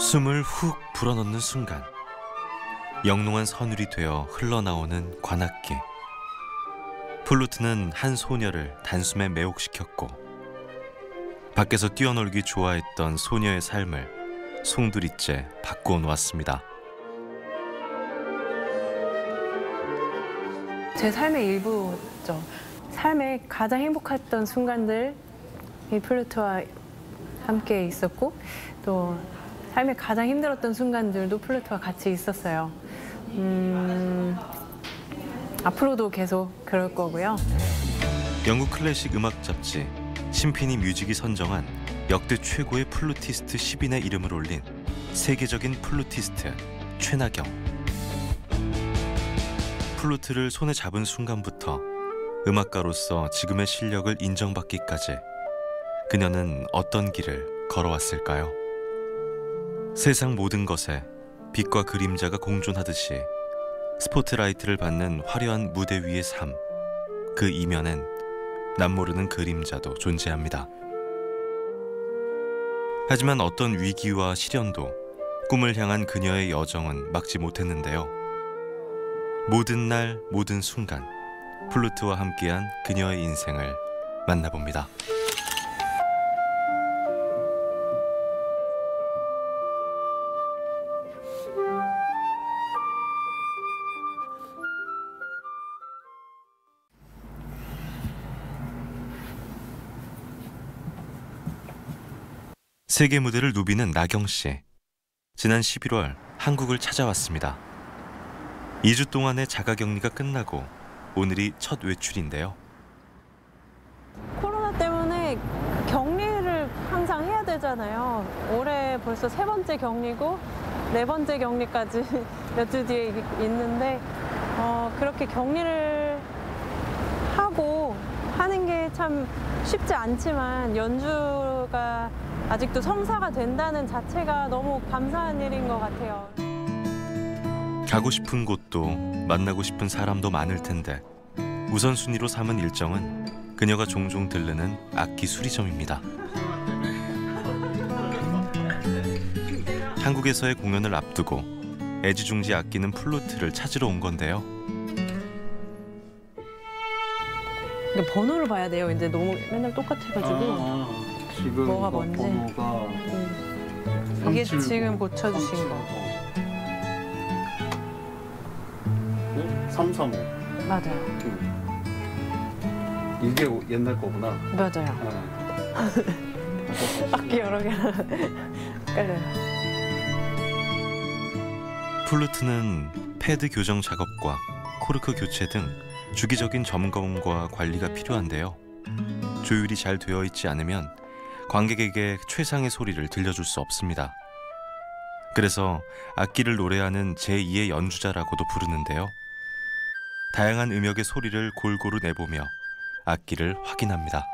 숨을 훅 불어넣는 순간 영롱한 선율이 되어 흘러나오는 관악기. 플루트는 한 소녀를 단숨에 매혹시켰고 밖에서 뛰어놀기 좋아했던 소녀의 삶을 송두리째 바꾸어 놓았습니다. 제 삶의 일부죠. 삶에 가장 행복했던 순간들 이 플루트와 함께 있었고 또 삶에 가장 힘들었던 순간들도 플루트와 같이 있었어요. 앞으로도 계속 그럴 거고요. 영국 클래식 음악 잡지 심피니 뮤직이 선정한 역대 최고의 플루티스트 10인의 이름을 올린 세계적인 플루티스트 최나경. 플루트를 손에 잡은 순간부터 음악가로서 지금의 실력을 인정받기까지 그녀는 어떤 길을 걸어왔을까요? 세상 모든 것에 빛과 그림자가 공존하듯이 스포트라이트를 받는 화려한 무대 위의 삶, 그 이면엔 남모르는 그림자도 존재합니다. 하지만 어떤 위기와 시련도 꿈을 향한 그녀의 여정은 막지 못했는데요. 모든 날 모든 순간 플루트와 함께한 그녀의 인생을 만나봅니다. 세계 무대를 누비는 나경 씨. 지난 11월 한국을 찾아왔습니다. 2주 동안의 자가격리가 끝나고 오늘이 첫 외출인데요. 코로나 때문에 격리를 항상 해야 되잖아요. 올해 벌써 3번째 격리고 4번째 격리까지 몇 주 뒤에 있는데 그렇게 격리를 하고 하는 게 참 쉽지 않지만 연주가 아직도 성사가 된다는 자체가 너무 감사한 일인 것 같아요. 가고 싶은 곳도 만나고 싶은 사람도 많을 텐데 우선순위로 삼은 일정은 그녀가 종종 들르는 악기 수리점입니다. 한국에서의 공연을 앞두고 애지중지 아끼는 플루트를 찾으러 온 건데요. 그러니까 번호를 봐야 돼요. 이제 너무 맨날 똑같아가지고. 지금 뭐가 뭔지. 번호가 이게 370, 지금 고쳐주신 거. 335. 맞아요. 이게 옛날 거구나. 맞아요. 악기 여러 개나 헷갈려요. 플루트는 패드 교정 작업과 코르크 교체 등 주기적인 점검과 관리가 필요한데요. 조율이 잘 되어 있지 않으면 관객에게 최상의 소리를 들려줄 수 없습니다. 그래서 악기를 노래하는 제2의 연주자라고도 부르는데요. 다양한 음역의 소리를 골고루 내보며 악기를 확인합니다.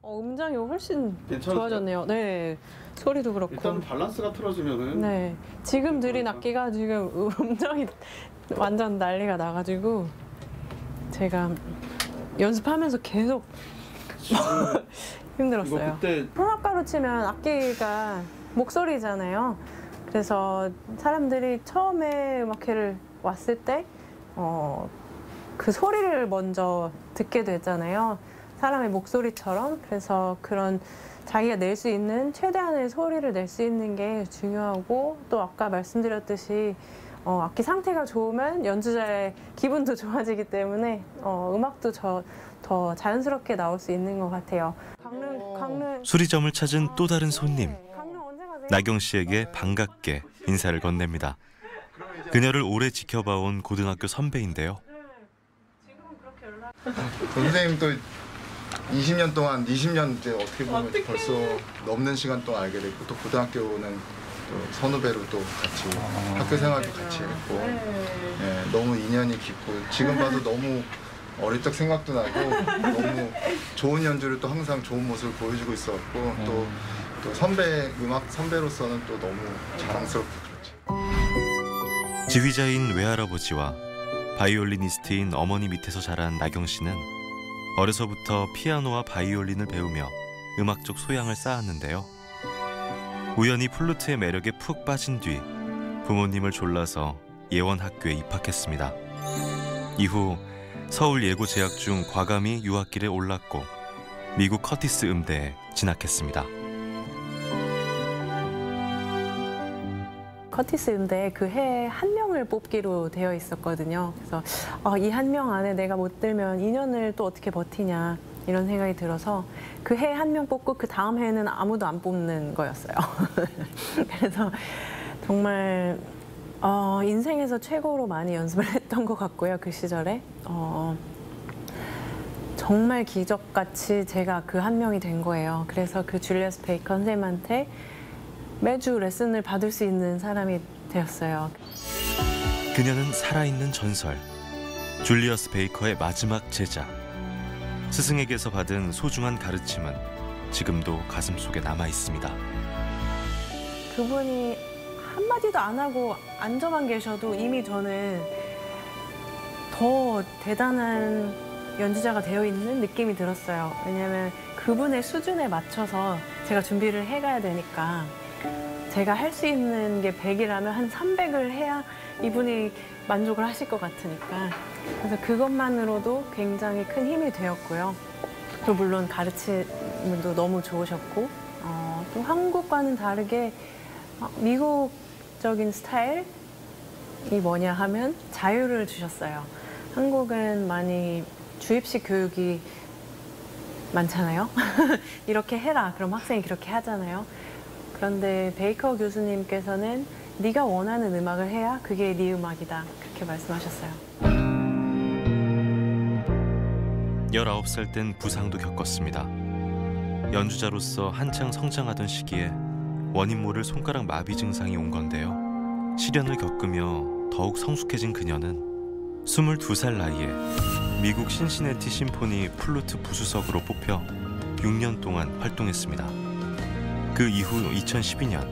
음장이 훨씬 괜찮았어요? 좋아졌네요. 네, 소리도 그렇고. 일단 밸런스가 틀어지면은 네, 지금 들인 악기가 지금 음정이 완전 난리가 나가지고 제가 연습하면서 계속 힘들었어요. 이거 그때 성악가로 치면 악기가 목소리잖아요. 그래서 사람들이 처음에 음악회를 왔을 때 그 소리를 먼저 듣게 되잖아요. 사람의 목소리처럼. 그래서 그런 자기가 낼 수 있는 최대한의 소리를 낼 수 있는 게 중요하고 또 아까 말씀드렸듯이 악기 상태가 좋으면 연주자의 기분도 좋아지기 때문에 음악도 더 자연스럽게 나올 수 있는 것 같아요. 강릉 수리점을 찾은 또 다른 손님. 강릉 언제 가세요? 나경 씨에게 반갑게 인사를 건넵니다. 그녀를 오래 지켜봐온 고등학교 선배인데요. 지금은 그렇게 연락. 선생님 또 20년 동안 20년 이제 어떻게 보면 벌써 넘는 시간 동안 알게 됐고 또 고등학교는 또 선후배로 또 같이 학교 생활도 같이 했고 예, 너무 인연이 깊고 지금 봐도 너무 어릴 적 생각도 나고 너무 좋은 연주를 또 항상 좋은 모습을 보여주고 있었고 또 선배 음악 선배로서는 또 너무 자랑스럽고 그렇죠. 지휘자인 외할아버지와 바이올리니스트인 어머니 밑에서 자란 나경 씨는 어려서부터 피아노와 바이올린을 배우며 음악적 소양을 쌓았는데요. 우연히 플루트의 매력에 푹 빠진 뒤 부모님을 졸라서 예원학교에 입학했습니다. 이후 서울 예고 재학 중 과감히 유학길에 올랐고 미국 커티스 음대에 진학했습니다. 커티스 음대에 그 해에 한 명을 뽑기로 되어 있었거든요. 그래서 이 한 명 안에 내가 못 들면 2년을 또 어떻게 버티냐 이런 생각이 들어서 그 해에 한 명 뽑고 그 다음 해에는 아무도 안 뽑는 거였어요. 그래서 정말 인생에서 최고로 많이 연습을 했던 것 같고요. 그 시절에 정말 기적같이 제가 그 한 명이 된 거예요. 그래서 그 줄리어스 베이커 선생님한테 매주 레슨을 받을 수 있는 사람이 되었어요. 그녀는 살아있는 전설, 줄리어스 베이커의 마지막 제자. 스승에게서 받은 소중한 가르침은 지금도 가슴속에 남아 있습니다. 그분이 한마디도 안 하고 앉아만 계셔도 이미 저는 더 대단한 연주자가 되어 있는 느낌이 들었어요. 왜냐하면 그분의 수준에 맞춰서 제가 준비를 해가야 되니까 제가 할 수 있는 게 100이라면 한 300을 해야 이분이 만족을 하실 것 같으니까 그래서 그것만으로도 굉장히 큰 힘이 되었고요. 또 물론 가르침도 너무 좋으셨고 또 한국과는 다르게 미국적인 스타일이 뭐냐 하면 자유를 주셨어요. 한국은 많이 주입식 교육이 많잖아요. 이렇게 해라. 그럼 학생이 그렇게 하잖아요. 그런데 베이커 교수님께서는 네가 원하는 음악을 해야 그게 네 음악이다. 그렇게 말씀하셨어요. 19살 땐 부상도 겪었습니다. 연주자로서 한창 성장하던 시기에 원인 모를 손가락 마비 증상이 온 건데요. 시련을 겪으며 더욱 성숙해진 그녀는 22살 나이에 미국 신시내티 심포니 플루트 부수석으로 뽑혀 6년 동안 활동했습니다. 그 이후 2012년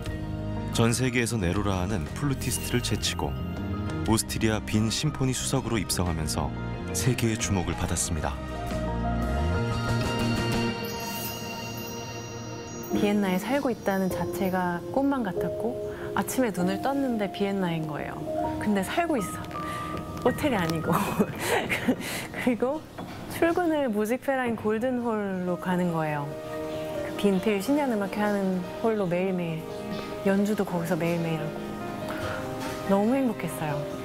전 세계에서 내로라하는 플루티스트를 제치고 오스트리아 빈 심포니 수석으로 입성하면서 세계의 주목을 받았습니다. 비엔나에 살고 있다는 자체가 꿈만 같았고 아침에 눈을 떴는데 비엔나인 거예요. 근데 살고 있어. 호텔이 아니고. 그리고 출근을 무직페라인 골든홀로 가는 거예요. 그 빈필 신년음악회 하는 홀로 매일매일. 연주도 거기서 매일매일 하고. 너무 행복했어요.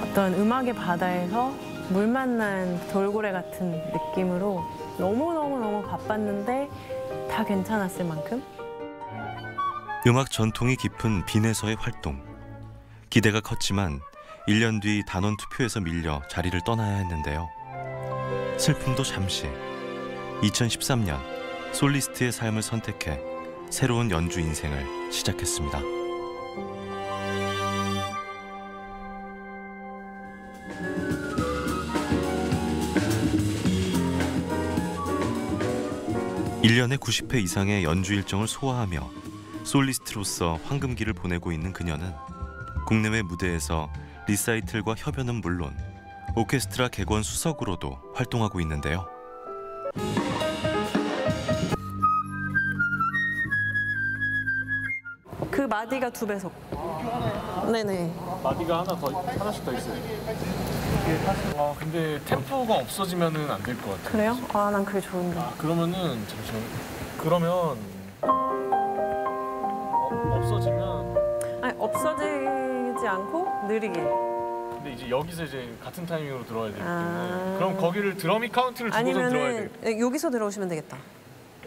어떤 음악의 바다에서 물 만난 돌고래 같은 느낌으로 너무너무 바빴는데 다 괜찮았을 만큼. 음악 전통이 깊은 빈에서의 활동. 기대가 컸지만 1년 뒤 단원 투표에서 밀려 자리를 떠나야 했는데요. 슬픔도 잠시. 2013년 솔리스트의 삶을 선택해 새로운 연주 인생을 시작했습니다. (1년에) 90회 이상의 연주 일정을 소화하며 솔리스트로서 황금기를 보내고 있는 그녀는 국내외 무대에서 리사이틀과 협연은 물론 오케스트라 객원 수석으로도 활동하고 있는데요. 그 마디가 2배속. 네네. 마디가 하나씩 더 있어요. 근데 템포가 없어지면은 안 될 것 같아요. 그래요? 난 그게 좋은데. 그러면은 잠시만. 그러면 없어지면. 아니, 없어지지 않고 느리게. 근데 이제 여기서 이제 같은 타이밍으로 들어와야 되기 때문에. 그럼 거기를 드러미 카운트를 주고서 들어와야 아니면은 돼요. 여기서 들어오시면 되겠다.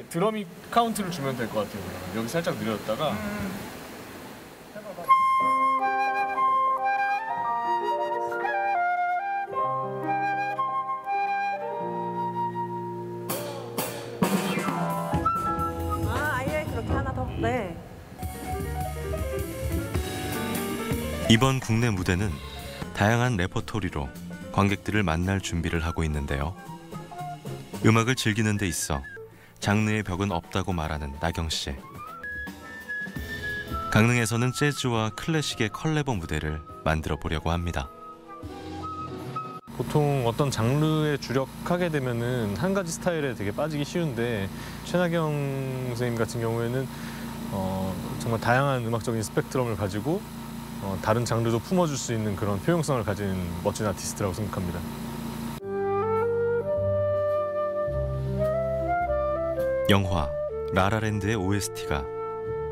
드러미 카운트를 주면 될 것 같아요. 여기 살짝 느렸다가. 아예 그렇게 하나 더. 네. 이번 국내 무대는 다양한 레퍼토리로 관객들을 만날 준비를 하고 있는데요. 음악을 즐기는 데 있어 장르의 벽은 없다고 말하는 나경 씨. 강릉에서는 재즈와 클래식의 컬래버 무대를 만들어 보려고 합니다. 보통 어떤 장르에 주력하게 되면은 한 가지 스타일에 되게 빠지기 쉬운데 최나경 선생님 같은 경우에는 정말 다양한 음악적인 스펙트럼을 가지고 다른 장르도 품어줄 수 있는 그런 표용성을 가진 멋진 아티스트라고 생각합니다. 영화 라라랜드의 OST가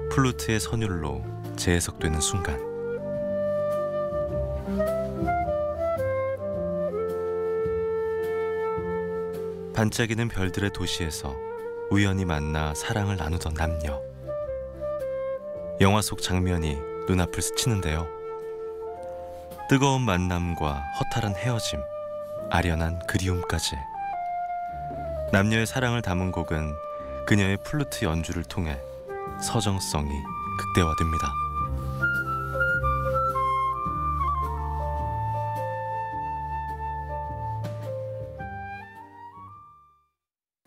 플루트의 선율로 재해석되는 순간, 반짝이는 별들의 도시에서 우연히 만나 사랑을 나누던 남녀. 영화 속 장면이 눈앞을 스치는데요. 뜨거운 만남과 허탈한 헤어짐, 아련한 그리움까지. 남녀의 사랑을 담은 곡은 그녀의 플루트 연주를 통해 서정성이 극대화됩니다.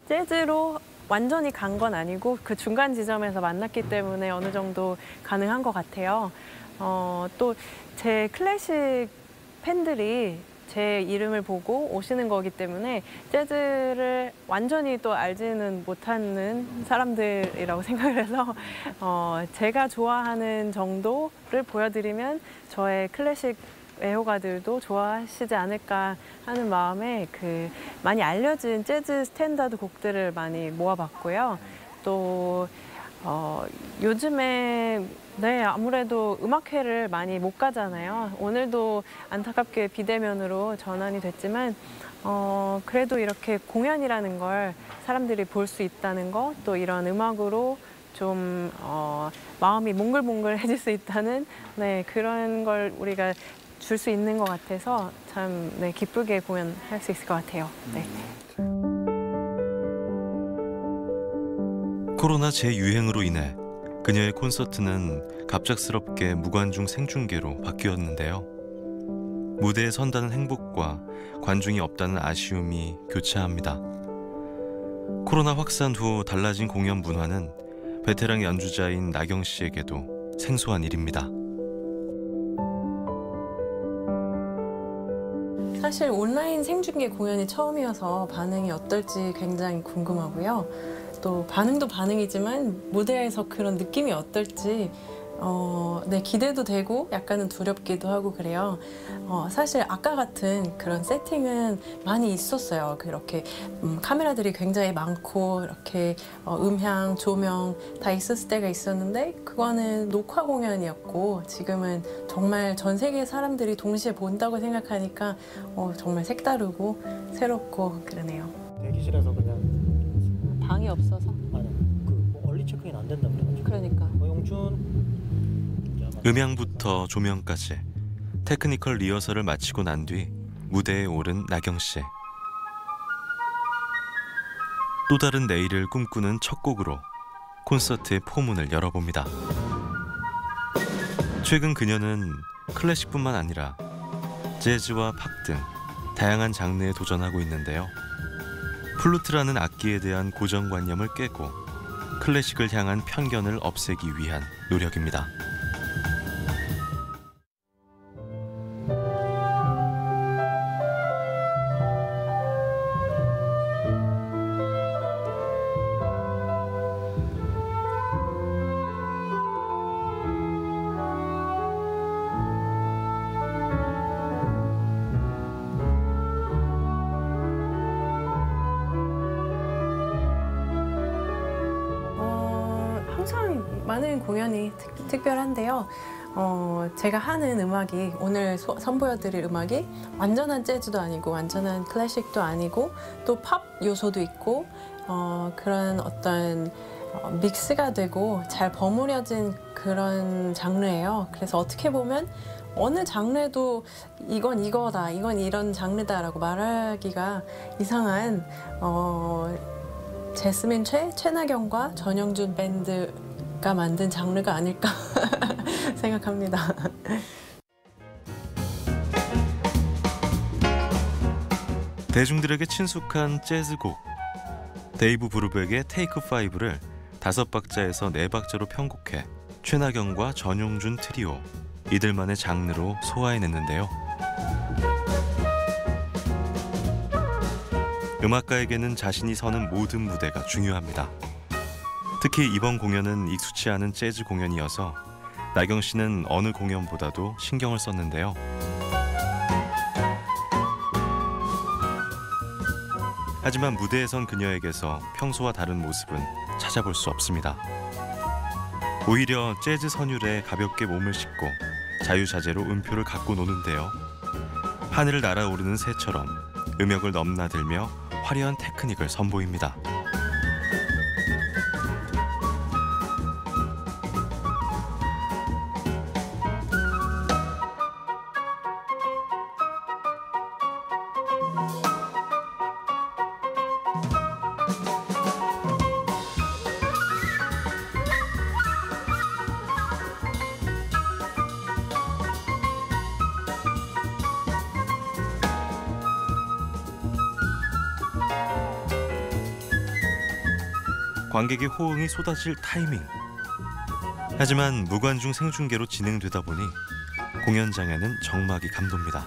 재즈로 완전히 간 건 아니고 그 중간 지점에서 만났기 때문에 어느 정도 가능한 것 같아요. 또 제 클래식 팬들이 제 이름을 보고 오시는 거기 때문에 재즈를 완전히 또 알지는 못하는 사람들이라고 생각을 해서 제가 좋아하는 정도를 보여드리면 저의 클래식 애호가들도 좋아하시지 않을까 하는 마음에 그 많이 알려진 재즈 스탠다드 곡들을 많이 모아봤고요. 또 요즘에 아무래도 음악회를 많이 못 가잖아요. 오늘도 안타깝게 비대면으로 전환이 됐지만 그래도 이렇게 공연이라는 걸 사람들이 볼 수 있다는 거, 또 이런 음악으로 좀 마음이 몽글몽글해질 수 있다는 그런 걸 우리가 줄 수 있는 것 같아서 참 기쁘게 공연할 수 있을 것 같아요. 네. 코로나 재유행으로 인해 그녀의 콘서트는 갑작스럽게 무관중 생중계로 바뀌었는데요. 무대에 선다는 행복과 관중이 없다는 아쉬움이 교차합니다. 코로나 확산 후 달라진 공연 문화는 베테랑 연주자인 나경 씨에게도 생소한 일입니다. 사실 온라인 생중계 공연이 처음이어서 반응이 어떨지 굉장히 궁금하고요. 또 반응도 반응이지만 무대에서 그런 느낌이 어떨지 기대도 되고 약간은 두렵기도 하고 그래요. 사실 아까 같은 그런 세팅은 많이 있었어요. 그렇게 카메라들이 굉장히 많고 이렇게 음향, 조명 다 있었을 때가 있었는데 그거는 녹화 공연이었고 지금은 정말 전 세계 사람들이 동시에 본다고 생각하니까 정말 색다르고 새롭고 그러네요. 대기실에서 그냥 방이 없어서? 아니 그 얼리 체크인 안 된다 그래가지고. 그러니까. 용준. 음향부터 조명까지 테크니컬 리허설을 마치고 난 뒤 무대에 오른 나경 씨. 또 다른 내일을 꿈꾸는 첫 곡으로 콘서트의 포문을 열어봅니다. 최근 그녀는 클래식뿐만 아니라 재즈와 팝 등 다양한 장르에 도전하고 있는데요. 플루트라는 악기에 대한 고정관념을 깨고 클래식을 향한 편견을 없애기 위한 노력입니다. 항상 많은 공연이 특별한데요. 제가 하는 음악이 오늘 선보여드릴 음악이 완전한 재즈도 아니고 완전한 클래식도 아니고 또 팝 요소도 있고 그런 어떤 믹스가 되고 잘 버무려진 그런 장르예요. 그래서 어떻게 보면 어느 장르에도 이건 이거다, 이건 이런 장르다라고 말하기가 이상한 제스민 최나경과 전영준 밴드가 만든 장르가 아닐까 생각합니다. 대중들에게 친숙한 재즈곡 데이브 브루백의 테이크 5를 5박자에서 4박자로 편곡해 최나경과 전용준 트리오 이들만의 장르로 소화해냈는데요. 음악가에게는 자신이 서는 모든 무대가 중요합니다. 특히 이번 공연은 익숙치 않은 재즈 공연이어서 나경 씨는 어느 공연보다도 신경을 썼는데요. 하지만 무대에 선 그녀에게서 평소와 다른 모습은 찾아볼 수 없습니다. 오히려 재즈 선율에 가볍게 몸을 싣고 자유자재로 음표를 갖고 노는데요. 하늘을 날아오르는 새처럼 음역을 넘나들며 화려한 테크닉을 선보입니다. 관객의 호응이 쏟아질 타이밍. 하지만 무관중 생중계로 진행되다 보니 공연장에는 정막이 감돕니다.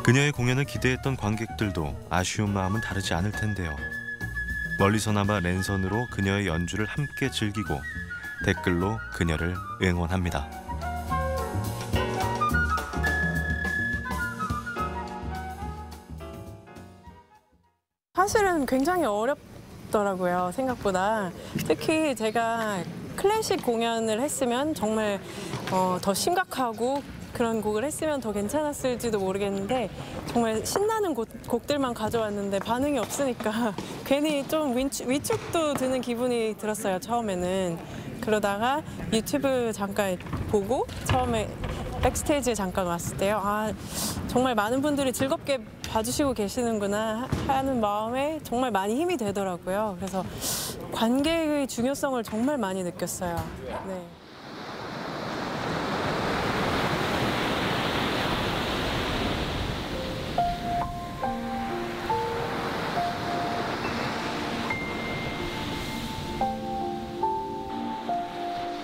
그녀의 공연을 기대했던 관객들도 아쉬운 마음은 다르지 않을 텐데요. 멀리서나마 랜선으로 그녀의 연주를 함께 즐기고 댓글로 그녀를 응원합니다. 사실은 굉장히 어렵더라고요, 생각보다. 특히 제가 클래식 공연을 했으면 정말 더 심각하고 그런 곡을 했으면 더 괜찮았을지도 모르겠는데 정말 신나는 곡들만 가져왔는데 반응이 없으니까 괜히 좀 위축도 드는 기분이 들었어요, 처음에는. 그러다가 유튜브 잠깐 보고 처음에 백스테이지에 잠깐 왔을 때요. 아, 정말 많은 분들이 즐겁게 봐주시고 계시는구나 하는 마음에 정말 많이 힘이 되더라고요. 그래서 관객의 중요성을 정말 많이 느꼈어요. 네.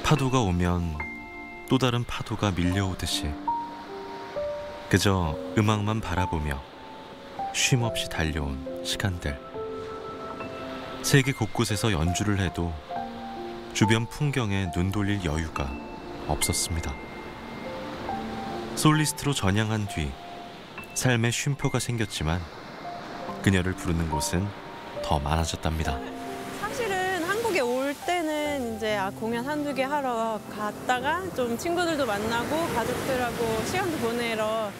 파도가 오면 또 다른 파도가 밀려오듯이 그저 음악만 바라보며 쉼없이 달려온 시간들. 세계 곳곳에서 연주를 해도 주변 풍경에 눈 돌릴 여유가 없었습니다. 솔리스트로 전향한 뒤 삶의 쉼표가 생겼지만 그녀를 부르는 곳은 더 많아졌답니다. 사실은 한국에 올 때는 이제 공연 한두 개 하러 갔다가 좀 친구들도 만나고 가족들하고 시간도 보내러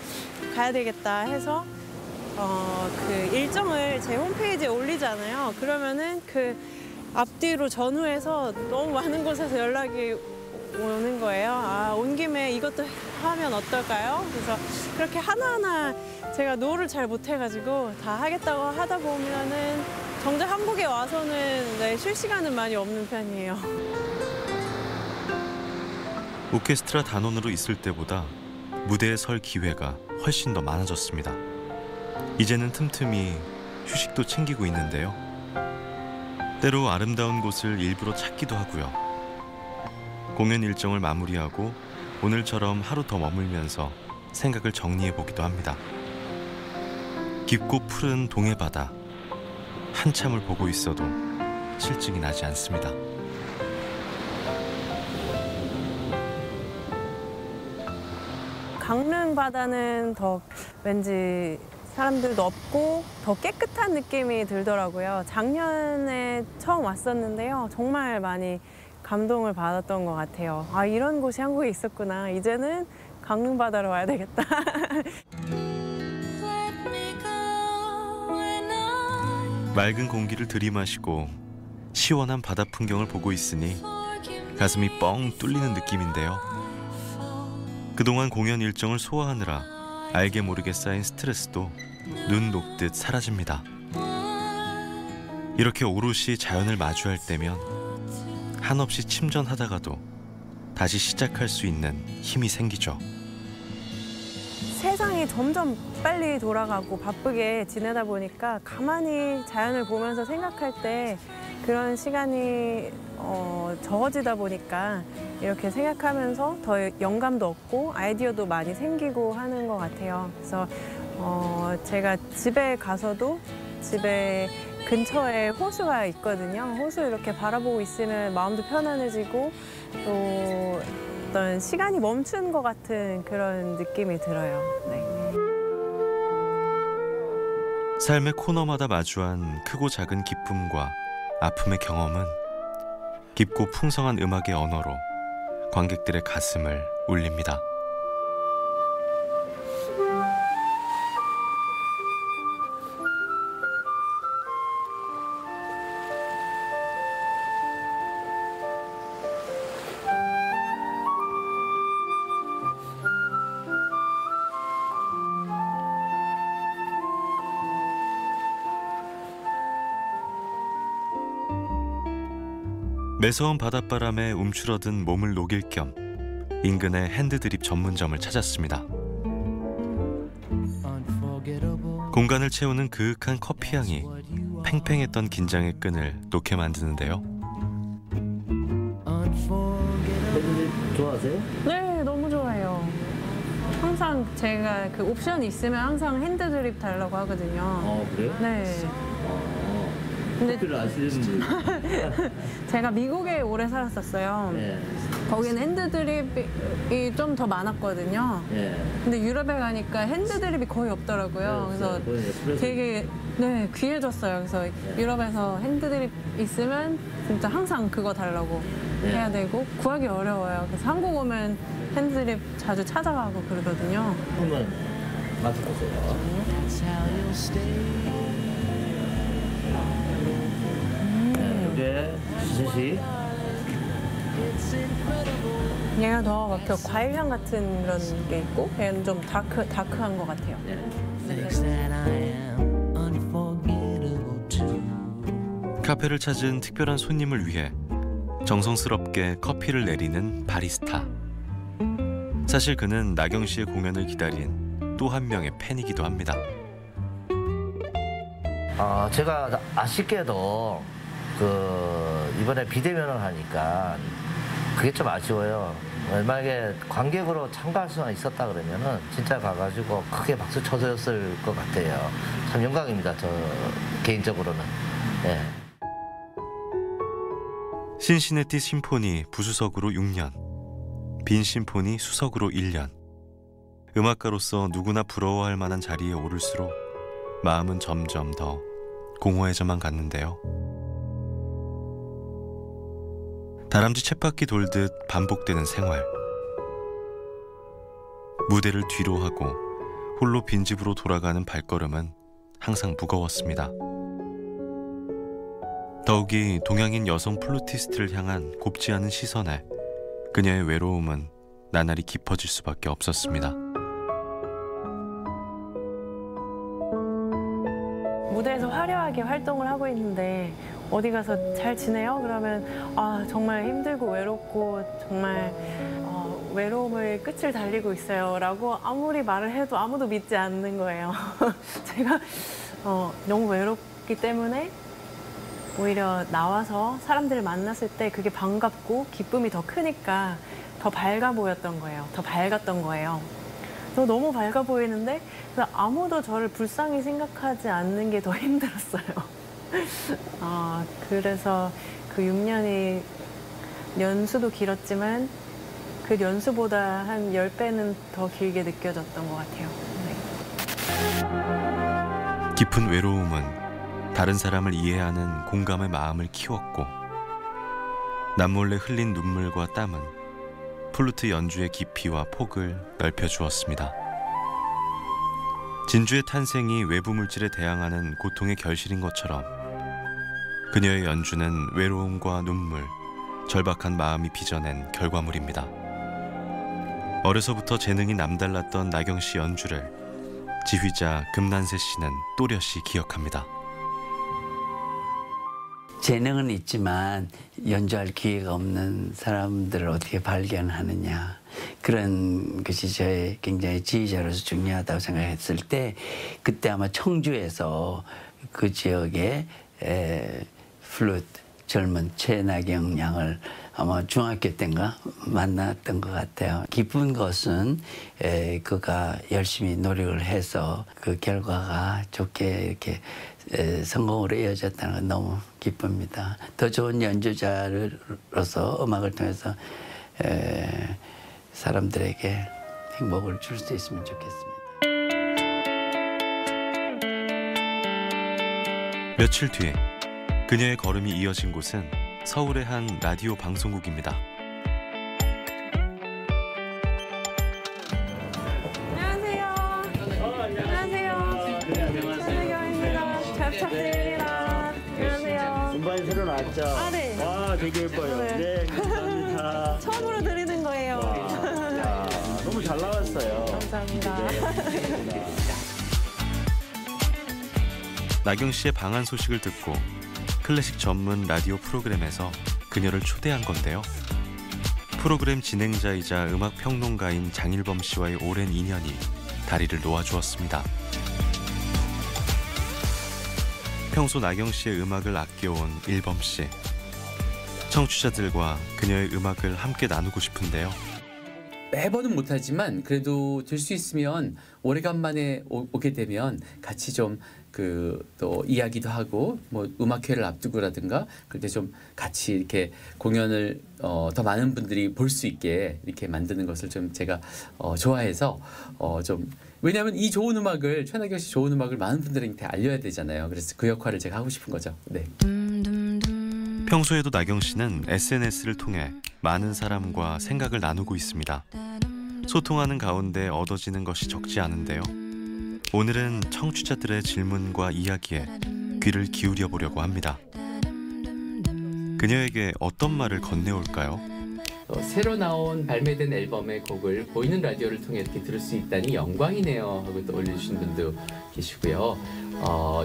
가야 되겠다 해서 그 일정을 제 홈페이지에 올리잖아요. 그러면은 그 앞뒤로 전후해서 너무 많은 곳에서 연락이 오는 거예요. 아, 온 김에 이것도 하면 어떨까요? 그래서 그렇게 하나하나 제가 노를 잘 못해가지고 다 하겠다고 하다 보면은 정작 한국에 와서는 쉴 시간은 많이 없는 편이에요. 오케스트라 단원으로 있을 때보다 무대에 설 기회가 훨씬 더 많아졌습니다. 이제는 틈틈이 휴식도 챙기고 있는데요. 때로 아름다운 곳을 일부러 찾기도 하고요. 공연 일정을 마무리하고 오늘처럼 하루 더 머물면서 생각을 정리해보기도 합니다. 깊고 푸른 동해바다, 한참을 보고 있어도 실증이 나지 않습니다. 강릉 바다는 더 왠지 사람들도 없고 더 깨끗한 느낌이 들더라고요. 작년에 처음 왔었는데요. 정말 많이 감동을 받았던 것 같아요. 아, 이런 곳이 한국에 있었구나. 이제는 강릉 바다로 와야 되겠다. 맑은 공기를 들이마시고 시원한 바다 풍경을 보고 있으니 가슴이 뻥 뚫리는 느낌인데요. 그동안 공연 일정을 소화하느라 알게 모르게 쌓인 스트레스도 눈 녹듯 사라집니다. 이렇게 오롯이 자연을 마주할 때면 한없이 침전하다가도 다시 시작할 수 있는 힘이 생기죠. 세상이 점점 빨리 돌아가고 바쁘게 지내다 보니까 가만히 자연을 보면서 생각할 때 그런 시간이 적어지다 보니까 이렇게 생각하면서 더 영감도 얻고 아이디어도 많이 생기고 하는 것 같아요. 그래서 제가 집에 가서도 집에 근처에 호수가 있거든요. 호수 이렇게 바라보고 있으면 마음도 편안해지고 또 어떤 시간이 멈춘 것 같은 그런 느낌이 들어요. 네. 삶의 코너마다 마주한 크고 작은 기쁨과 아픔의 경험은 깊고 풍성한 음악의 언어로 관객들의 가슴을 울립니다. 매서운 바닷바람에 움츠러든 몸을 녹일 겸 인근의 핸드드립 전문점을 찾았습니다. 공간을 채우는 그윽한 커피향이 팽팽했던 긴장의 끈을 놓게 만드는데요. 핸드드립 좋아하세요? 네, 너무 좋아해요. 항상 제가 그 옵션이 있으면 항상 핸드드립 달라고 하거든요. 그래요? 네. 근데 커피를 아시는 분. 제가 미국에 오래 살았었어요. 네. 거기는 핸드드립이 좀 더 많았거든요. 네. 근데 유럽에 가니까 핸드드립이 거의 없더라고요. 그래서 되게 귀해졌어요. 그래서 유럽에서 핸드드립 있으면 진짜 항상 그거 달라고 해야 되고 구하기 어려워요. 그래서 한국 오면 핸드드립 자주 찾아가고 그러거든요. 한번 맡아보세요. 이제 시시. 얘가 더 이렇게 과일향 같은 그런 게 있고 얘는 좀 다크한 것 같아요. 카페를 찾은 특별한 손님을 위해 정성스럽게 커피를 내리는 바리스타. 사실 그는 나경 씨의 공연을 기다린 또 한 명의 팬이기도 합니다. 제가 아쉽게도 이번에 비대면을 하니까 그게 좀 아쉬워요. 만약에 관객으로 참가할 수만 있었다 그러면은 진짜 가가지고 크게 박수 쳐줬을 것 같아요. 참 영광입니다. 저 개인적으로는. 네. 신시내티 심포니 부수석으로 6년, 빈 심포니 수석으로 1년. 음악가로서 누구나 부러워할 만한 자리에 오를수록 마음은 점점 더 공허해져만 갔는데요. 다람쥐 쳇바퀴 돌듯 반복되는 생활. 무대를 뒤로 하고 홀로 빈집으로 돌아가는 발걸음은 항상 무거웠습니다. 더욱이 동양인 여성 플루티스트를 향한 곱지 않은 시선에 그녀의 외로움은 나날이 깊어질 수밖에 없었습니다. 무대에서 화려하게 활동을 하고 있는데 어디 가서 잘 지내요? 그러면 정말 힘들고 외롭고 정말 외로움을 끝을 달리고 있어요 라고 아무리 말을 해도 아무도 믿지 않는 거예요. 제가 너무 외롭기 때문에 오히려 나와서 사람들을 만났을 때 그게 반갑고 기쁨이 더 크니까 더 밝아 보였던 거예요. 더 밝았던 거예요. 저 너무 밝아 보이는데 아무도 저를 불쌍히 생각하지 않는 게 더 힘들었어요. 그래서 그 6년이 연수도 길었지만 그 연수보다 한 10배는 더 길게 느껴졌던 것 같아요. 네. 깊은 외로움은 다른 사람을 이해하는 공감의 마음을 키웠고 남몰래 흘린 눈물과 땀은 플루트 연주의 깊이와 폭을 넓혀주었습니다. 진주의 탄생이 외부 물질에 대항하는 고통의 결실인 것처럼 그녀의 연주는 외로움과 눈물, 절박한 마음이 빚어낸 결과물입니다. 어려서부터 재능이 남달랐던 나경 씨 연주를 지휘자 금난세 씨는 또렷이 기억합니다. 재능은 있지만 연주할 기회가 없는 사람들을 어떻게 발견하느냐, 그런 것이 저의 굉장히 지휘자로서 중요하다고 생각했을 때 그때 아마 청주에서 그 지역에 플루트 젊은 최나경 양을 아마 중학교 때인가 만났던 것 같아요. 기쁜 것은 그가 열심히 노력을 해서 그 결과가 좋게 이렇게 성공으로 이어졌다는 건 너무 기쁩니다. 더 좋은 연주자로서 음악을 통해서 사람들에게 행복을 줄 수 있으면 좋겠습니다. 며칠 뒤에 그녀의 걸음이 이어진 곳은 서울의 한 라디오 방송국입니다. 안녕하세요. 안녕하세요. 최나경입니다. 잘 부탁드립니다. 안녕하세요. 음반이 새로 나왔죠? 아, 네. 와, 되게 예뻐요. 네. 네, 감사합니다. 처음으로 드리는 거예요. 야, 너무 잘 나왔어요. 감사합니다. 나경 씨의 방한 소식을 듣고 클래식 전문 라디오 프로그램에서 그녀를 초대한 건데요. 프로그램 진행자이자 음악 평론가인 장일범 씨와의 오랜 인연이 다리를 놓아주었습니다. 평소 나경 씨의 음악을 아껴온 일범 씨. 청취자들과 그녀의 음악을 함께 나누고 싶은데요. 매번은 못하지만 그래도 될 수 있으면 오래간만에 오게 되면 같이 좀 또 이야기도 하고 뭐 음악회를 앞두고라든가 그럴 때 좀 같이 이렇게 공연을 더 많은 분들이 볼 수 있게 이렇게 만드는 것을 좀 제가 좋아해서 좀 왜냐하면 이 좋은 음악을 최나경 씨 좋은 음악을 많은 분들한테 알려야 되잖아요. 그래서 그 역할을 제가 하고 싶은 거죠. 네. 평소에도 나경 씨는 SNS를 통해 많은 사람과 생각을 나누고 있습니다. 소통하는 가운데 얻어지는 것이 적지 않은데요. 오늘은 청취자들의 질문과 이야기에 귀를 기울여 보려고 합니다. 그녀에게 어떤 말을 건네올까요? 새로 나온 발매된 앨범의 곡을 보이는 라디오를 통해 이렇게 들을 수 있다니 영광이네요 하고 또 올려주신 분도 계시고요.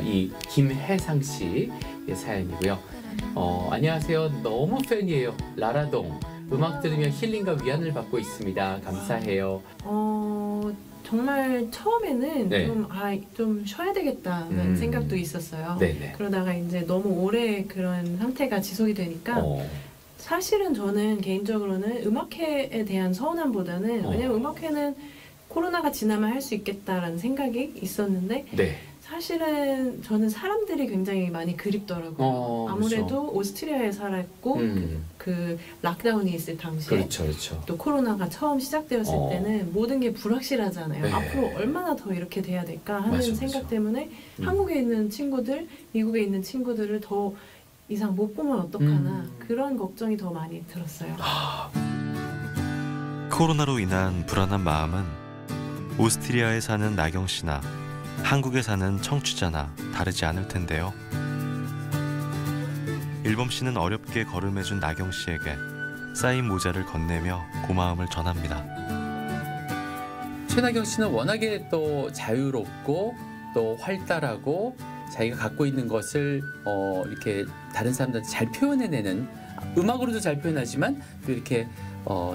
이 김혜상 씨의 사연이고요. 안녕하세요. 너무 팬이에요. 라라동. 음악 들으며 힐링과 위안을 받고 있습니다. 감사해요. 정말 처음에는 네. 좀 쉬어야 되겠다는 생각도 있었어요. 네네. 그러다가 이제 너무 오래 그런 상태가 지속이 되니까 사실은 저는 개인적으로는 음악회에 대한 서운함보다는 왜냐면 음악회는 코로나가 지나면 할 수 있겠다라는 생각이 있었는데 네. 사실은 저는 사람들이 굉장히 많이 그립더라고요. 아무래도 그렇죠. 오스트리아에 살았고 그 락다운이 있을 당시에 그렇죠. 또 코로나가 처음 시작되었을 때는 모든 게 불확실하잖아요. 네. 앞으로 얼마나 더 이렇게 돼야 될까 하는 생각 때문에 한국에 있는 친구들, 미국에 있는 친구들을 더 이상 못 보면 어떡하나 그런 걱정이 더 많이 들었어요. 코로나로 인한 불안한 마음은 오스트리아에 사는 나경 씨나 한국에 사는 청취자나 다르지 않을 텐데요. 일범 씨는 어렵게 걸음해준 나경 씨에게 쌓인 모자를 건네며 고마움을 전합니다. 최나경 씨는 워낙에 또 자유롭고 또 활달하고 자기가 갖고 있는 것을 이렇게 다른 사람들한테 잘 표현해내는 음악으로도 잘 표현하지만 또 이렇게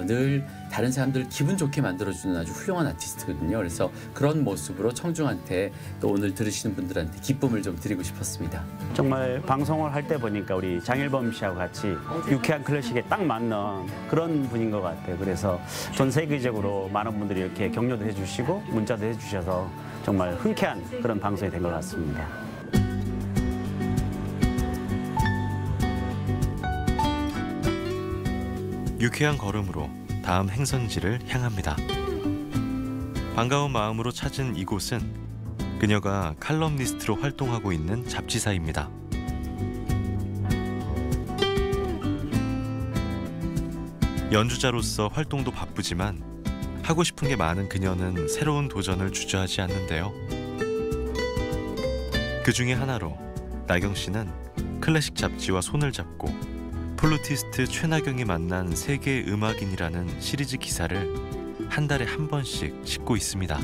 늘 다른 사람들 기분 좋게 만들어주는 아주 훌륭한 아티스트거든요. 그래서 그런 모습으로 청중한테 또 오늘 들으시는 분들한테 기쁨을 좀 드리고 싶었습니다. 정말 방송을 할 때 보니까 우리 장일범 씨하고 같이 유쾌한 클래식에 딱 맞는 그런 분인 것 같아요. 그래서 전 세계적으로 많은 분들이 이렇게 격려도 해주시고 문자도 해주셔서 정말 흔쾌한 그런 방송이 된 것 같습니다. 유쾌한 걸음으로 다음 행선지를 향합니다. 반가운 마음으로 찾은 이곳은 그녀가 칼럼니스트로 활동하고 있는 잡지사입니다. 연주자로서 활동도 바쁘지만 하고 싶은 게 많은 그녀는 새로운 도전을 주저하지 않는데요. 그 중에 하나로 나경 씨는 클래식 잡지와 손을 잡고 플루티스트 최나경이 만난 세계의 음악인이라는 시리즈 기사를 한 달에 한 번씩 싣고 있습니다.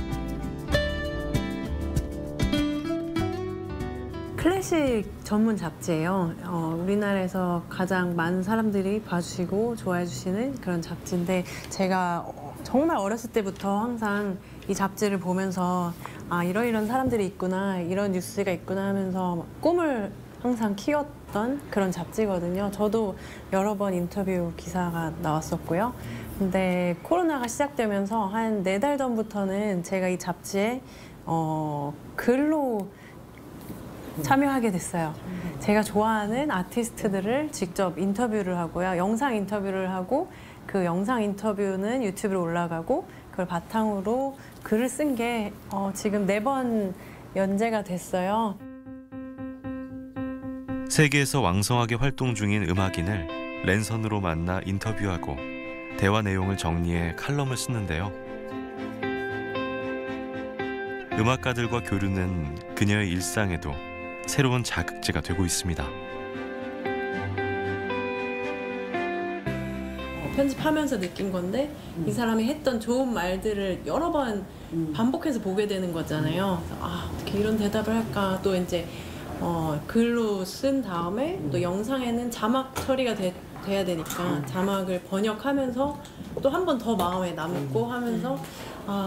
클래식 전문 잡지예요. 우리나라에서 가장 많은 사람들이 봐주시고 좋아해 주시는 그런 잡지인데 제가 정말 어렸을 때부터 항상 이 잡지를 보면서 이런 사람들이 있구나, 이런 뉴스가 있구나 하면서 꿈을 항상 키웠던 그런 잡지거든요. 저도 여러 번 인터뷰 기사가 나왔었고요. 근데 코로나가 시작되면서 한 4달 전부터는 제가 이 잡지에 글로 참여하게 됐어요. 제가 좋아하는 아티스트들을 직접 인터뷰를 하고요. 영상 인터뷰를 하고 그 영상 인터뷰는 유튜브로 올라가고 그걸 바탕으로 글을 쓴 게 지금 4번 연재가 됐어요. 세계에서 왕성하게 활동 중인 음악인을 랜선으로 만나 인터뷰하고 대화 내용을 정리해 칼럼을 쓰는데요. 음악가들과 교류는 그녀의 일상에도 새로운 자극제가 되고 있습니다. 편집하면서 느낀 건데 이 사람이 했던 좋은 말들을 여러 번 반복해서 보게 되는 거잖아요. 어떻게 이런 대답을 할까? 또 이제 글로 쓴 다음에 또 영상에는 자막 처리가 돼야 되니까 자막을 번역하면서 또 한 번 더 마음에 남고 하면서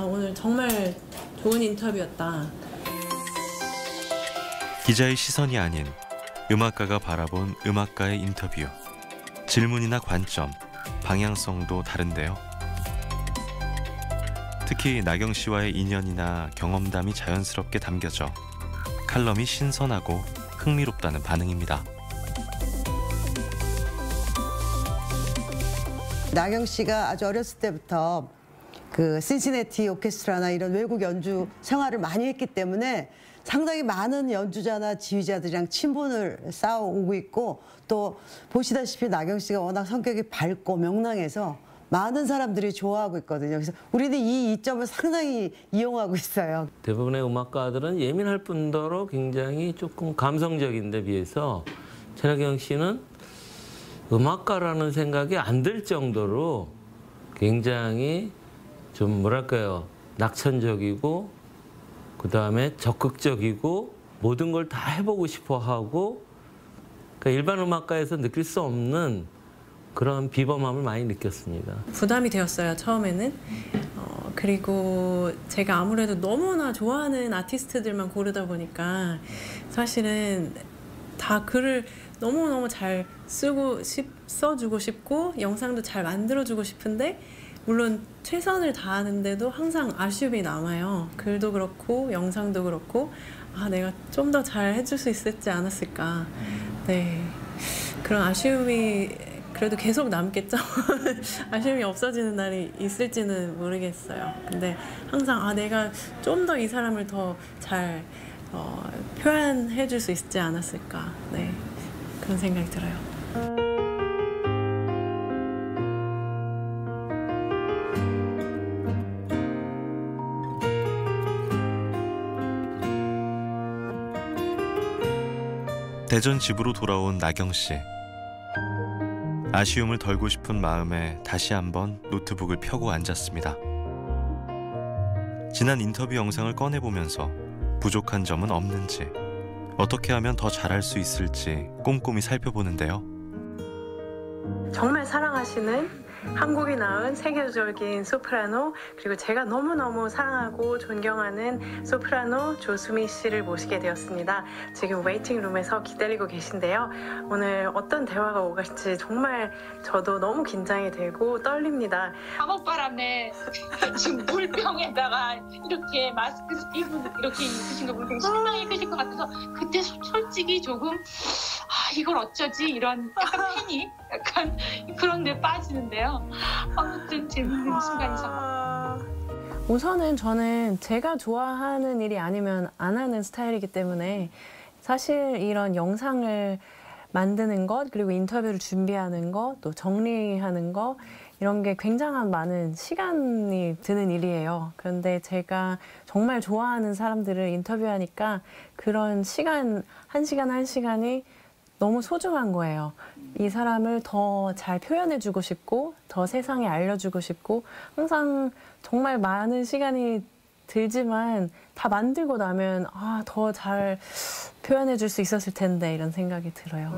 오늘 정말 좋은 인터뷰였다. 기자의 시선이 아닌 음악가가 바라본 음악가의 인터뷰. 질문이나 관점, 방향성도 다른데요. 특히 나경 씨와의 인연이나 경험담이 자연스럽게 담겨져 칼럼이 신선하고 흥미롭다는 반응입니다. 나경 씨가 아주 어렸을 때부터 그 신시내티 오케스트라나 이런 외국 연주 생활을 많이 했기 때문에 상당히 많은 연주자나 지휘자들이랑 친분을 쌓아오고 있고, 또 보시다시피 나경 씨가 워낙 성격이 밝고 명랑해서 많은 사람들이 좋아하고 있거든요. 그래서 우리는 이 이점을 상당히 이용하고 있어요. 대부분의 음악가들은 예민할 뿐더러 굉장히 조금 감성적인데 비해서 최나경 씨는 음악가라는 생각이 안 들 정도로 굉장히 좀 뭐랄까요, 낙천적이고 그다음에 적극적이고 모든 걸 다 해보고 싶어 하고, 그러니까 일반 음악가에서 느낄 수 없는 그런 비범함을 많이 느꼈습니다. 부담이 되었어요, 처음에는. 그리고 제가 아무래도 너무나 좋아하는 아티스트들만 고르다 보니까 사실은 다 글을 너무너무 잘 써주고 싶고 영상도 잘 만들어주고 싶은데, 물론 최선을 다하는데도 항상 아쉬움이 남아요. 글도 그렇고 영상도 그렇고 내가 좀 더 잘 해줄 수 있었지 않았을까. 네, 그런 아쉬움이 그래도 계속 남겠죠. 아쉬움이 없어지는 날이 있을지는 모르겠어요. 근데 항상 내가 좀 더 이 사람을 더 잘 표현해 줄 수 있지 않았을까. 네, 그런 생각이 들어요. 대전 집으로 돌아온 나경 씨. 아쉬움을 덜고 싶은 마음에 다시 한번 노트북을 펴고 앉았습니다. 지난 인터뷰 영상을 꺼내보면서 부족한 점은 없는지, 어떻게 하면 더 잘할 수 있을지 꼼꼼히 살펴보는데요. 정말 사랑하시는 한국이 낳은 세계적인 소프라노, 그리고 제가 너무너무 사랑하고 존경하는 소프라노 조수미 씨를 모시게 되었습니다. 지금 웨이팅룸에서 기다리고 계신데요. 오늘 어떤 대화가 오갈지 정말 저도 너무 긴장이 되고 떨립니다. 감옥바람에 지금 물병에다가 이렇게 마스크 이렇게 입으신 거 보면 되게 실망이 것 같아서 그때 솔직히 조금 이걸 어쩌지 이런 약간 패닉, 약간 그런 데 빠지는데요. 아무튼 재밌는 순간이죠. 우선은 저는 제가 좋아하는 일이 아니면 안 하는 스타일이기 때문에 사실 이런 영상을 만드는 것, 그리고 인터뷰를 준비하는 것, 또 정리하는 것, 이런 게 굉장한 많은 시간이 드는 일이에요. 그런데 제가 정말 좋아하는 사람들을 인터뷰하니까 그런 시간, 한 시간이 너무 소중한 거예요. 이 사람을 더 잘 표현해주고 싶고 더 세상에 알려주고 싶고, 항상 정말 많은 시간이 들지만 다 만들고 나면 더 잘 표현해줄 수 있었을 텐데 이런 생각이 들어요.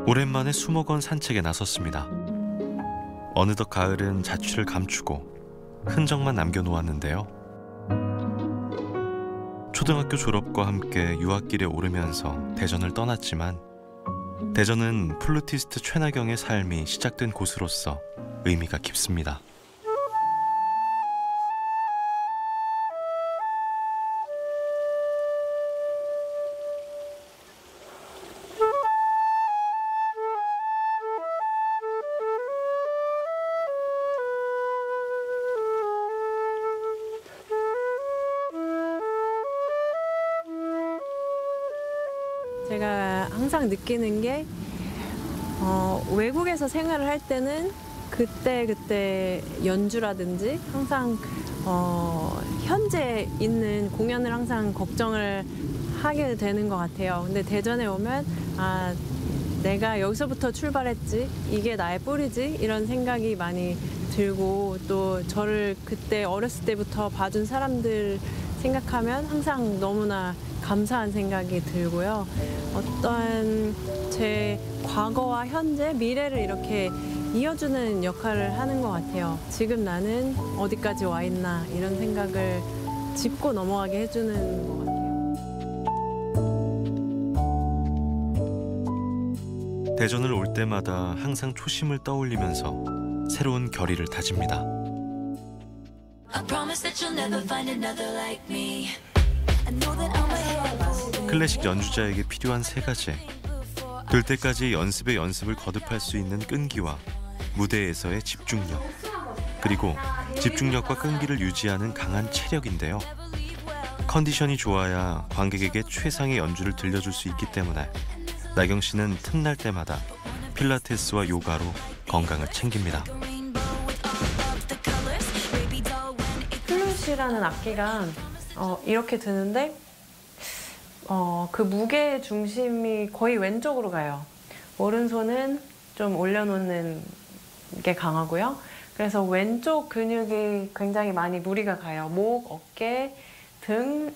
오랜만에 수목원 산책에 나섰습니다. 어느덧 가을은 자취를 감추고 흔적만 남겨놓았는데요. 초등학교 졸업과 함께 유학길에 오르면서 대전을 떠났지만 대전은 플루티스트 최나경의 삶이 시작된 곳으로서 의미가 깊습니다. 제가 항상 느끼는 게 외국에서 생활을 할 때는 그때 연주라든지 항상 현재 있는 공연을 항상 걱정을 하게 되는 것 같아요. 근데 대전에 오면 내가 여기서부터 출발했지, 이게 나의 뿌리지, 이런 생각이 많이 들고, 또 저를 그때 어렸을 때부터 봐준 사람들 생각하면 항상 너무나 감사한 생각이 들고요. 어떤 제 과거와 현재, 미래를 이렇게 이어주는 역할을 하는 것 같아요. 지금 나는 어디까지 와 있나, 이런 생각을 짚고 넘어가게 해주는 것 같아요. 대전을 올 때마다 항상 초심을 떠올리면서 새로운 결의를 다집니다. 클래식 연주자에게 필요한 세 가지. 될 때까지 연습에 연습을 거듭할 수 있는 끈기와 무대에서의 집중력, 그리고 집중력과 끈기를 유지하는 강한 체력인데요. 컨디션이 좋아야 관객에게 최상의 연주를 들려줄 수 있기 때문에 나경 씨는 틈날 때마다 필라테스와 요가로 건강을 챙깁니다. 플룻이라는 악기가 이렇게 드는데 그 무게 중심이 거의 왼쪽으로 가요. 오른손은 좀 올려놓는 게 강하고요. 그래서 왼쪽 근육이 굉장히 많이 무리가 가요. 목, 어깨, 등,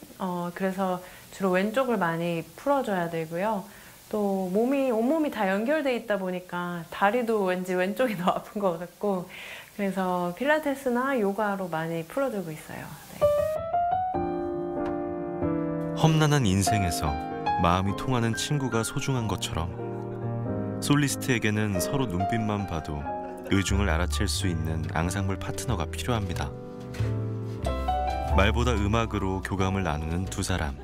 그래서 주로 왼쪽을 많이 풀어줘야 되고요. 또 온몸이 다 연결돼 있다 보니까 다리도 왠지 왼쪽이 더 아픈 것 같고, 그래서 필라테스나 요가로 많이 풀어주고 있어요. 네. 험난한 인생에서 마음이 통하는 친구가 소중한 것처럼 솔리스트에게는 서로 눈빛만 봐도 의중을 알아챌 수 있는 앙상블 파트너가 필요합니다. 말보다 음악으로 교감을 나누는 두 사람.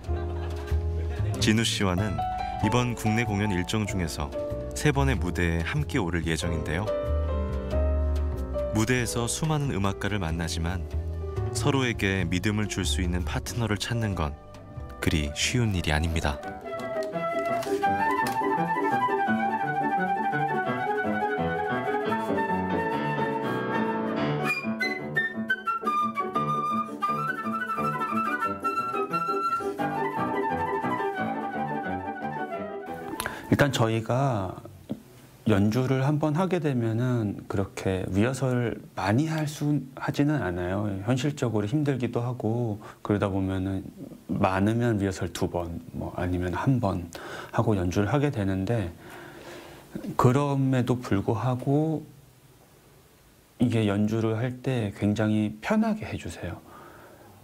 진우 씨와는 이번 국내 공연 일정 중에서 3번의 무대에 함께 오를 예정인데요. 무대에서 수많은 음악가를 만나지만 서로에게 믿음을 줄 수 있는 파트너를 찾는 건 그리 쉬운 일이 아닙니다. 일단 저희가 연주를 한번 하게 되면은 그렇게 리허설 많이 하지는 않아요. 현실적으로 힘들기도 하고, 그러다 보면은 많으면 리허설 2번, 뭐 아니면 1번 하고 연주를 하게 되는데, 그럼에도 불구하고 이게 연주를 할 때 굉장히 편하게 해주세요.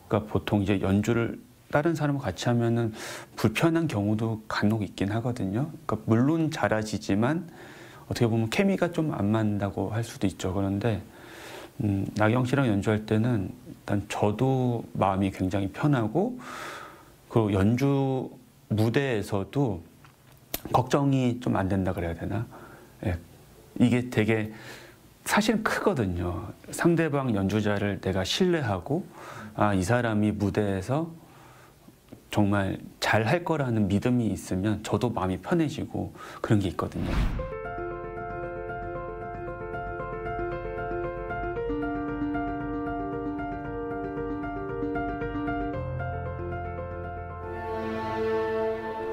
그러니까 보통 이제 연주를 다른 사람과 같이 하면은 불편한 경우도 간혹 있긴 하거든요. 그러니까 물론 잘하시지만 어떻게 보면 케미가 좀 안 맞는다고 할 수도 있죠. 그런데 나경 씨랑 연주할 때는 일단 저도 마음이 굉장히 편하고, 그리고 연주 무대에서도 걱정이 좀 안 된다 그래야 되나? 예. 이게 되게 사실은 크거든요. 상대방 연주자를 내가 신뢰하고, 이 사람이 무대에서 정말 잘 할 거라는 믿음이 있으면 저도 마음이 편해지고 그런 게 있거든요.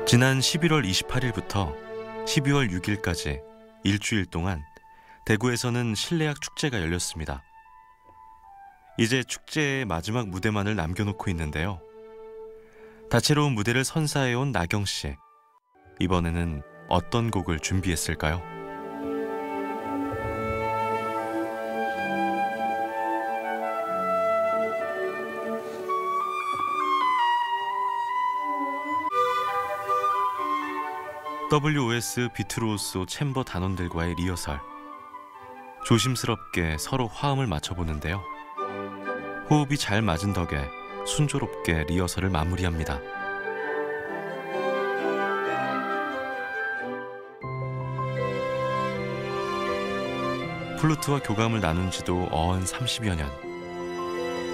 지난 11월 28일부터 12월 6일까지 일주일 동안 대구에서는 실내악 축제가 열렸습니다. 이제 축제의 마지막 무대만을 남겨놓고 있는데요. 다채로운 무대를 선사해온 나경 씨. 이번에는 어떤 곡을 준비했을까요? WOS 비트루오소 챔버 단원들과의 리허설. 조심스럽게 서로 화음을 맞춰보는데요. 호흡이 잘 맞은 덕에 순조롭게 리허설을 마무리합니다. 플루트와 교감을 나눈 지도 어언 30여 년.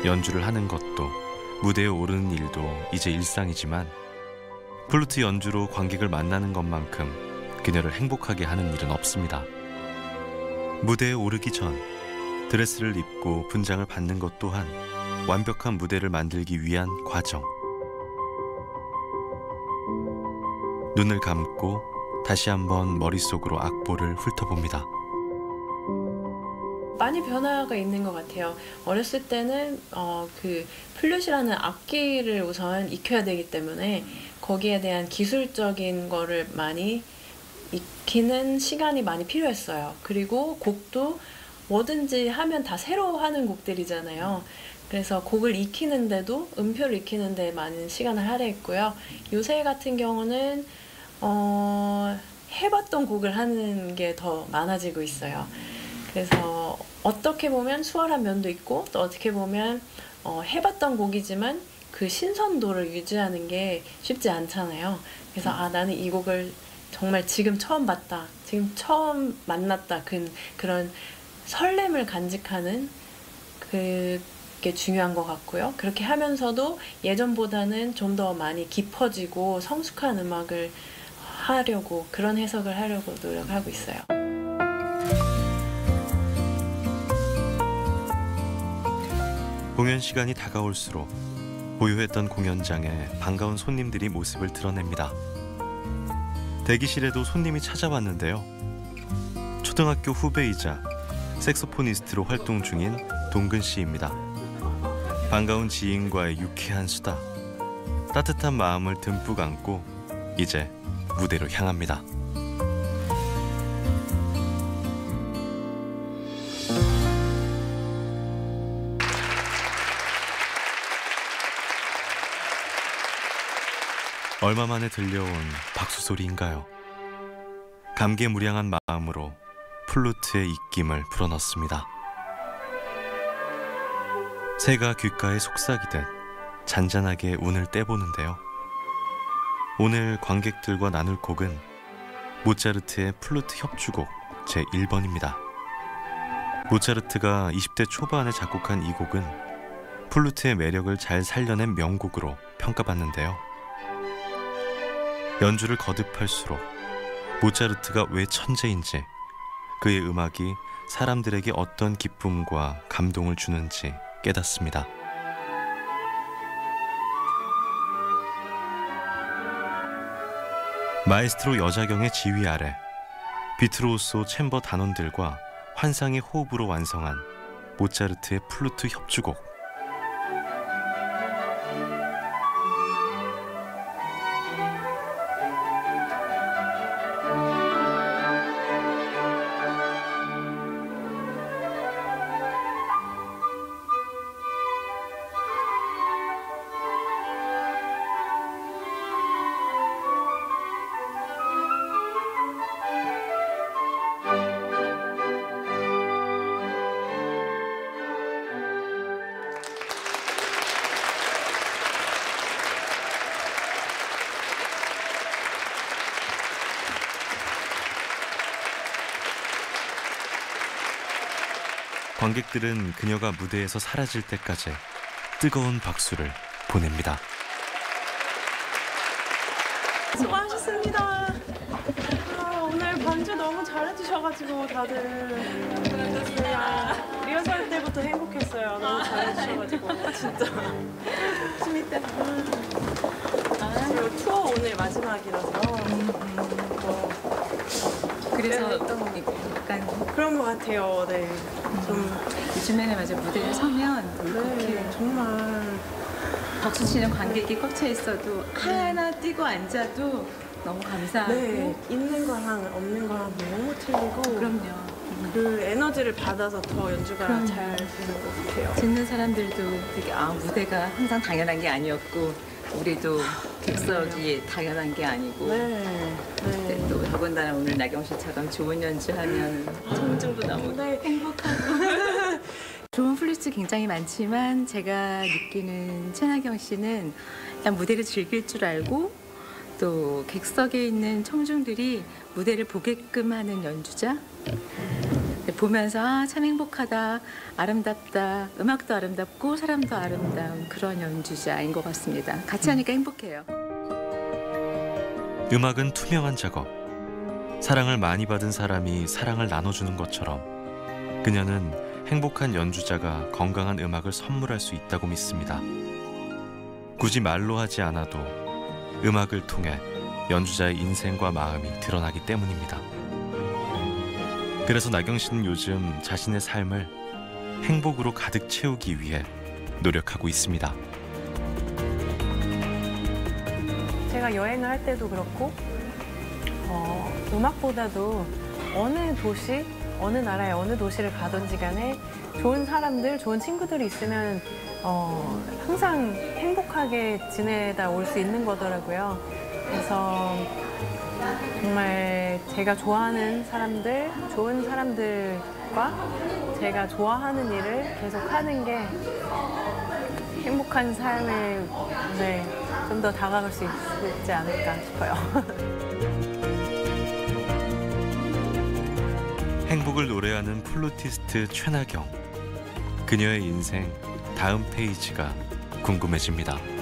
연주를 하는 것도 무대에 오르는 일도 이제 일상이지만 플루트 연주로 관객을 만나는 것만큼 그녀를 행복하게 하는 일은 없습니다. 무대에 오르기 전 드레스를 입고 분장을 받는 것 또한 완벽한 무대를 만들기 위한 과정. 눈을 감고 다시 한번 머릿속으로 악보를 훑어봅니다. 많이 변화가 있는 것 같아요. 어렸을 때는 그 플룻이라는 악기를 우선 익혀야 되기 때문에 거기에 대한 기술적인 거를 많이 익히는 시간이 많이 필요했어요. 그리고 곡도 뭐든지 하면 다 새로 하는 곡들이잖아요. 그래서 곡을 익히는데도 음표를 익히는데 많은 시간을 할애했고요. 요새 같은 경우는 해봤던 곡을 하는 게 더 많아지고 있어요. 그래서 어떻게 보면 수월한 면도 있고 또 어떻게 보면 해봤던 곡이지만 그 신선도를 유지하는 게 쉽지 않잖아요. 그래서 나는 이 곡을 정말 지금 처음 봤다, 지금 처음 만났다, 그런 설렘을 간직하는 그게 중요한 것 같고요. 그렇게 하면서도 예전보다는 좀 더 많이 깊어지고 성숙한 음악을 하려고, 그런 해석을 하려고 노력하고 있어요. 공연 시간이 다가올수록 보유했던 공연장에 반가운 손님들이 모습을 드러냅니다. 대기실에도 손님이 찾아왔는데요. 초등학교 후배이자 색소포니스트로 활동 중인 동근 씨입니다. 반가운 지인과의 유쾌한 수다, 따뜻한 마음을 듬뿍 안고 이제 무대로 향합니다. 얼마 만에 들려온 박수 소리인가요? 감개무량한 마음으로 플루트의 입김을 불어넣습니다. 새가 귓가에 속삭이듯 잔잔하게 운을 떼보는데요. 오늘 관객들과 나눌 곡은 모차르트의 플루트 협주곡 제1번입니다. 모차르트가 20대 초반에 작곡한 이 곡은 플루트의 매력을 잘 살려낸 명곡으로 평가받는데요. 연주를 거듭할수록 모차르트가 왜 천재인지, 그의 음악이 사람들에게 어떤 기쁨과 감동을 주는지 깨닫습니다. 마에스트로 여자경의 지휘 아래 비트루오소 챔버 단원들과 환상의 호흡으로 완성한 모차르트의 플루트 협주곡. 관객들은 그녀가 무대에서 사라질 때까지 뜨거운 박수를 보냅니다. 수고하셨습니다. 오늘 반주 너무 잘해주셔가지고 다들 리허설 때부터 행복했어요. 너무 잘해주셔가지고 진짜 재밌다. 그리고 투어 오늘 마지막이라서 그래서 약간 그런 것 같아요. 네. 좀 요즘에는 맞아 무대에 서면 그렇게 정말 박수 치는 관객이 꽉 차 있어도 하나 뛰고 앉아도 너무 감사하고 네, 있는 거랑 없는 거랑 너무 틀리고 그럼요. 그 에너지를 받아서 더 연주가 잘 되는 것 같아요. 듣는 사람들도 되게 무대가 항상 당연한 게 아니었고 우리도 객석이 당연한 게 아니고 근데 또 더군다나 오늘 나경 씨처럼 좋은 연주하면 청중도 너무 행복하고 좋은 플루트 굉장히 많지만 제가 느끼는 최나경 씨는 그냥 무대를 즐길 줄 알고 또 객석에 있는 청중들이 무대를 보게끔 하는 연주자 보면서 아, 참 행복하다, 아름답다, 음악도 아름답고 사람도 아름다운 그런 연주자인 것 같습니다. 같이 하니까 행복해요. 음악은 투명한 작업. 사랑을 많이 받은 사람이 사랑을 나눠주는 것처럼 그녀는 행복한 연주자가 건강한 음악을 선물할 수 있다고 믿습니다. 굳이 말로 하지 않아도 음악을 통해 연주자의 인생과 마음이 드러나기 때문입니다. 그래서 나경 씨는 요즘 자신의 삶을 행복으로 가득 채우기 위해 노력하고 있습니다. 제가 여행을 할 때도 그렇고 음악보다도 어느 도시, 어느 나라의 어느 도시를 가든지 간에 좋은 사람들, 좋은 친구들이 있으면 항상 행복하게 지내다 올 수 있는 거더라고요. 그래서 정말 제가 좋아하는 사람들, 좋은 사람들과 제가 좋아하는 일을 계속 하는 게 행복한 삶에 좀 더 다가갈 수 있지 않을까 싶어요. 행복을 노래하는 플루티스트 최나경. 그녀의 인생 다음 페이지가 궁금해집니다.